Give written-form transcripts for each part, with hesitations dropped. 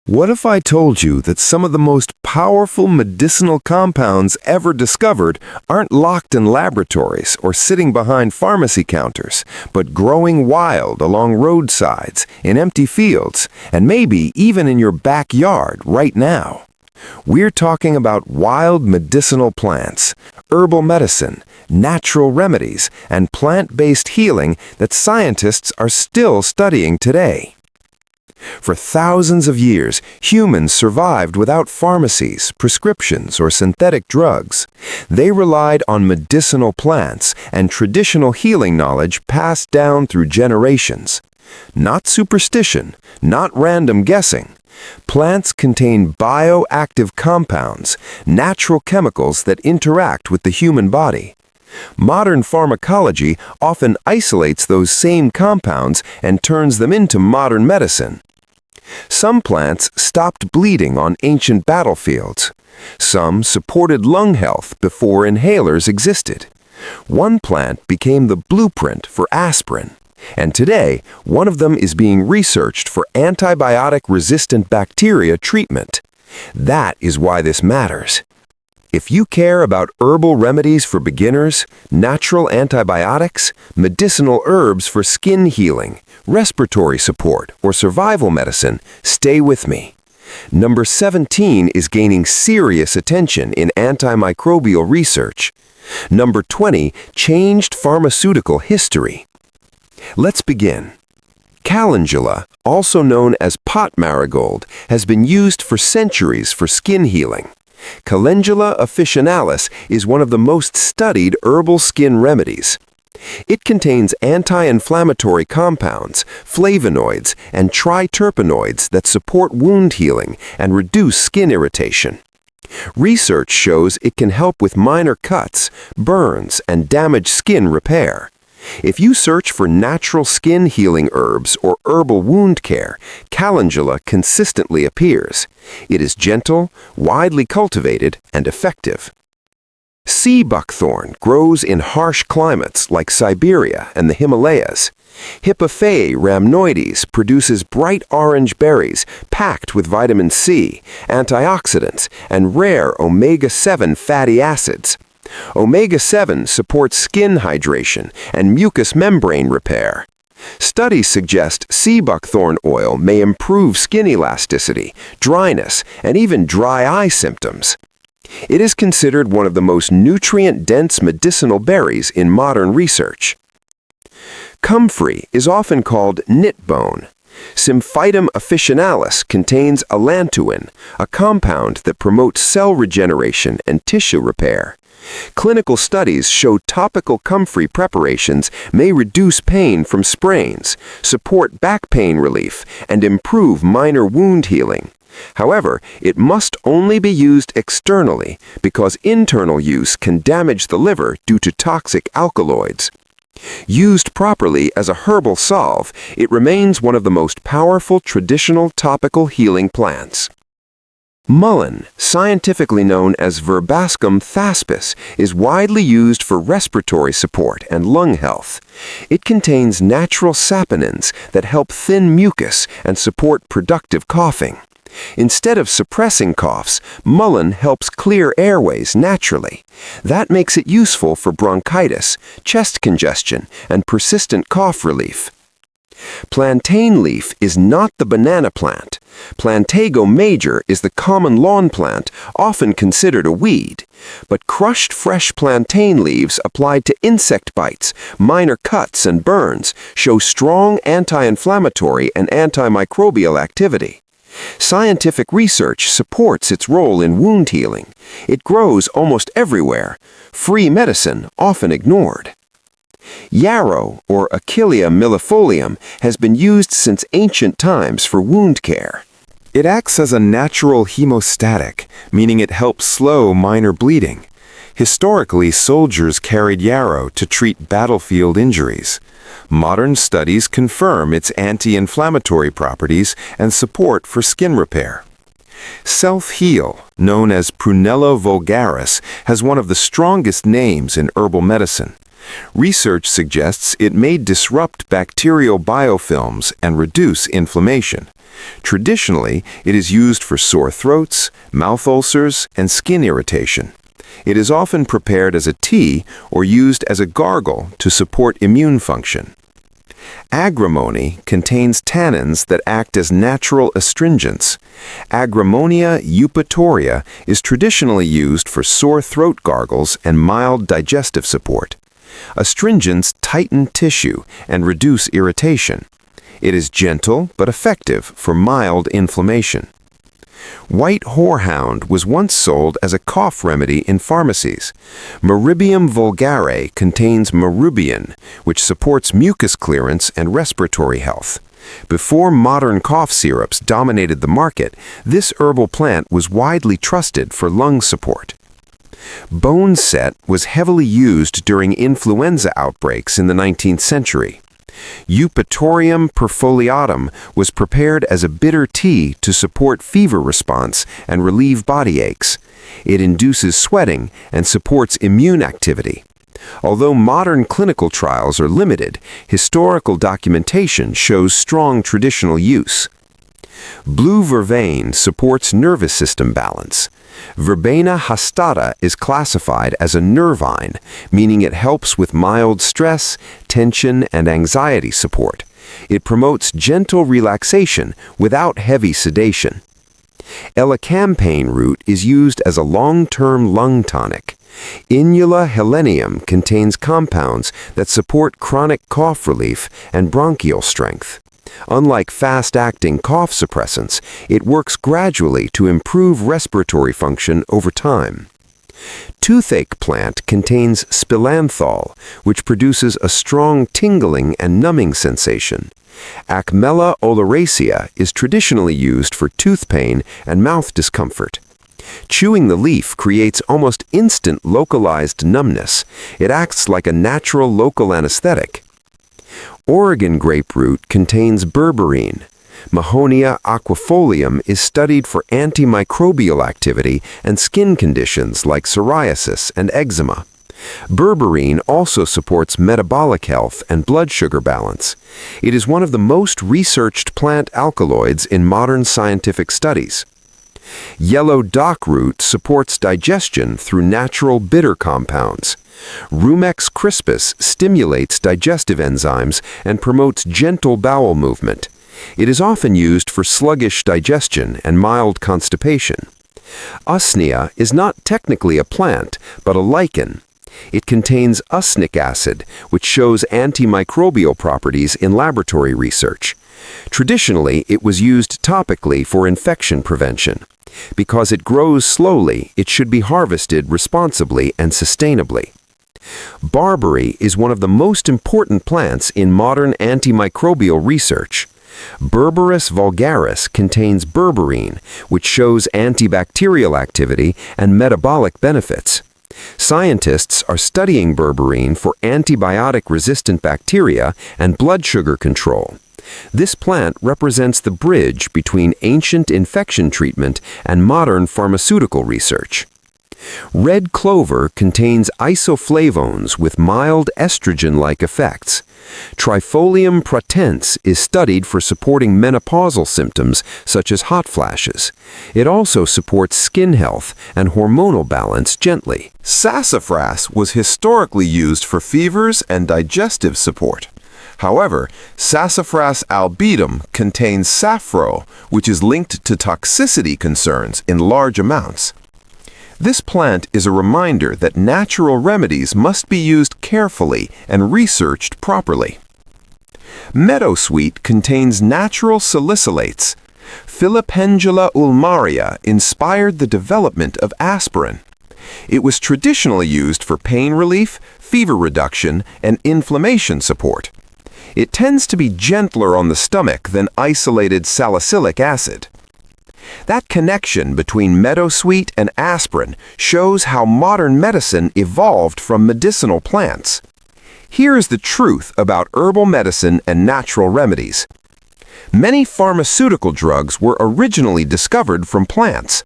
What if I told you that some of the most powerful medicinal compounds ever discovered aren't locked in laboratories or sitting behind pharmacy counters, but growing wild along roadsides, in empty fields, and maybe even in your backyard right now? We're talking about wild medicinal plants, herbal medicine, natural remedies, and plant-based healing that scientists are still studying today. For thousands of years, humans survived without pharmacies, prescriptions, or synthetic drugs. They relied on medicinal plants and traditional healing knowledge passed down through generations. Not superstition, not random guessing. Plants contain bioactive compounds, natural chemicals that interact with the human body. Modern pharmacology often isolates those same compounds and turns them into modern medicine. Some plants stopped bleeding on ancient battlefields. Some supported lung health before inhalers existed. One plant became the blueprint for aspirin. And today, one of them is being researched for antibiotic-resistant bacteria treatment. That is why this matters. If you care about herbal remedies for beginners, natural antibiotics, medicinal herbs for skin healing, respiratory support, or survival medicine, stay with me. Number 17 is gaining serious attention in antimicrobial research. Number 20 changed pharmaceutical history. Let's begin. Calendula, also known as pot marigold, has been used for centuries for skin healing. Calendula officinalis is one of the most studied herbal skin remedies. It contains anti-inflammatory compounds, flavonoids, and triterpenoids that support wound healing and reduce skin irritation. Research shows it can help with minor cuts, burns, and damaged skin repair. If you search for natural skin healing herbs or herbal wound care, Calendula consistently appears. It is gentle, widely cultivated, and effective. Sea buckthorn grows in harsh climates like Siberia and the Himalayas. Hypophae rhamnoides produces bright orange berries packed with vitamin C, antioxidants, and rare omega-7 fatty acids. Omega-7 supports skin hydration and mucous membrane repair. Studies suggest sea buckthorn oil may improve skin elasticity, dryness, and even dry eye symptoms. It is considered one of the most nutrient-dense medicinal berries in modern research. Comfrey is often called knit bone. Symphytum officinalis contains allantoin, a compound that promotes cell regeneration and tissue repair. Clinical studies show topical comfrey preparations may reduce pain from sprains, support back pain relief, and improve minor wound healing. However, it must only be used externally because internal use can damage the liver due to toxic alkaloids. Used properly as a herbal salve, it remains one of the most powerful traditional topical healing plants. Mullein, scientifically known as Verbascum thapsus, is widely used for respiratory support and lung health. It contains natural saponins that help thin mucus and support productive coughing. Instead of suppressing coughs, mullein helps clear airways naturally. That makes it useful for bronchitis, chest congestion, and persistent cough relief. Plantain leaf is not the banana plant. Plantago major is the common lawn plant, often considered a weed. But crushed fresh plantain leaves applied to insect bites, minor cuts, and burns show strong anti-inflammatory and antimicrobial activity. Scientific research supports its role in wound healing. It grows almost everywhere. Free medicine often ignored. Yarrow, or Achillea millefolium, has been used since ancient times for wound care. It acts as a natural hemostatic, meaning it helps slow minor bleeding. Historically, soldiers carried yarrow to treat battlefield injuries. Modern studies confirm its anti-inflammatory properties and support for skin repair. Self-heal, known as Prunella vulgaris, has one of the strongest names in herbal medicine. Research suggests it may disrupt bacterial biofilms and reduce inflammation. Traditionally, it is used for sore throats, mouth ulcers, and skin irritation. It is often prepared as a tea or used as a gargle to support immune function. Agrimony contains tannins that act as natural astringents. Agrimonia eupatoria is traditionally used for sore throat gargles and mild digestive support. Astringents tighten tissue and reduce irritation. It is gentle but effective for mild inflammation. White horehound was once sold as a cough remedy in pharmacies. Merybium vulgare contains merybian, which supports mucus clearance and respiratory health. Before modern cough syrups dominated the market, this herbal plant was widely trusted for lung support. Bone set was heavily used during influenza outbreaks in the 19th century. Eupatorium perfoliatum was prepared as a bitter tea to support fever response and relieve body aches. It induces sweating and supports immune activity. Although modern clinical trials are limited, historical documentation shows strong traditional use. Blue vervain supports nervous system balance. Verbena hastata is classified as a nervine, meaning it helps with mild stress, tension, and anxiety support. It promotes gentle relaxation without heavy sedation. Elecampane root is used as a long-term lung tonic. Inula helenium contains compounds that support chronic cough relief and bronchial strength. Unlike fast-acting cough suppressants, it works gradually to improve respiratory function over time. Toothache plant contains spilanthol, which produces a strong tingling and numbing sensation. Acmella oleracea is traditionally used for tooth pain and mouth discomfort. Chewing the leaf creates almost instant localized numbness. It acts like a natural local anesthetic. Oregon grapefruit contains berberine. Mahonia aquifolium is studied for antimicrobial activity and skin conditions like psoriasis and eczema. Berberine also supports metabolic health and blood sugar balance. It is one of the most researched plant alkaloids in modern scientific studies. Yellow dock root supports digestion through natural bitter compounds. Rumex crispus stimulates digestive enzymes and promotes gentle bowel movement. It is often used for sluggish digestion and mild constipation. Usnea is not technically a plant, but a lichen. It contains usnic acid, which shows antimicrobial properties in laboratory research. Traditionally, it was used topically for infection prevention. Because it grows slowly, it should be harvested responsibly and sustainably. Barberry is one of the most important plants in modern antimicrobial research. Berberis vulgaris contains berberine, which shows antibacterial activity and metabolic benefits. Scientists are studying berberine for antibiotic-resistant bacteria and blood sugar control. This plant represents the bridge between ancient infection treatment and modern pharmaceutical research. Red clover contains isoflavones with mild estrogen-like effects. Trifolium pratense is studied for supporting menopausal symptoms such as hot flashes. It also supports skin health and hormonal balance gently. Sassafras was historically used for fevers and digestive support. However, Sassafras albidum contains saffro, which is linked to toxicity concerns in large amounts. This plant is a reminder that natural remedies must be used carefully and researched properly. Meadowsweet contains natural salicylates. Filipendula ulmaria inspired the development of aspirin. It was traditionally used for pain relief, fever reduction, and inflammation support. It tends to be gentler on the stomach than isolated salicylic acid. That connection between meadowsweet and aspirin shows how modern medicine evolved from medicinal plants. Here is the truth about herbal medicine and natural remedies. Many pharmaceutical drugs were originally discovered from plants.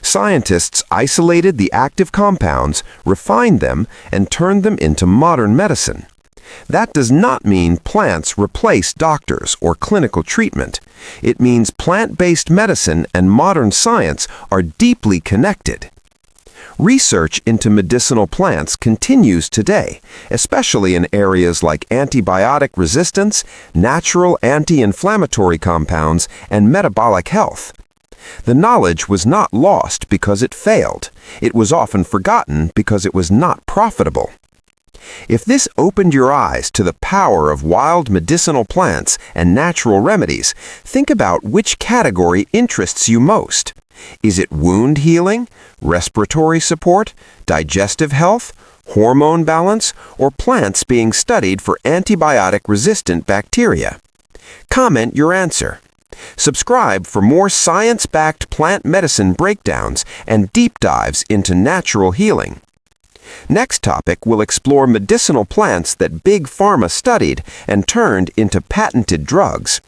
Scientists isolated the active compounds, refined them, and turned them into modern medicine. That does not mean plants replace doctors or clinical treatment. It means plant-based medicine and modern science are deeply connected. Research into medicinal plants continues today, especially in areas like antibiotic resistance, natural anti-inflammatory compounds, and metabolic health. The knowledge was not lost because it failed. It was often forgotten because it was not profitable. If this opened your eyes to the power of wild medicinal plants and natural remedies, think about which category interests you most. Is it wound healing, respiratory support, digestive health, hormone balance, or plants being studied for antibiotic-resistant bacteria? Comment your answer. Subscribe for more science-backed plant medicine breakdowns and deep dives into natural healing. Next topic will explore medicinal plants that Big Pharma studied and turned into patented drugs.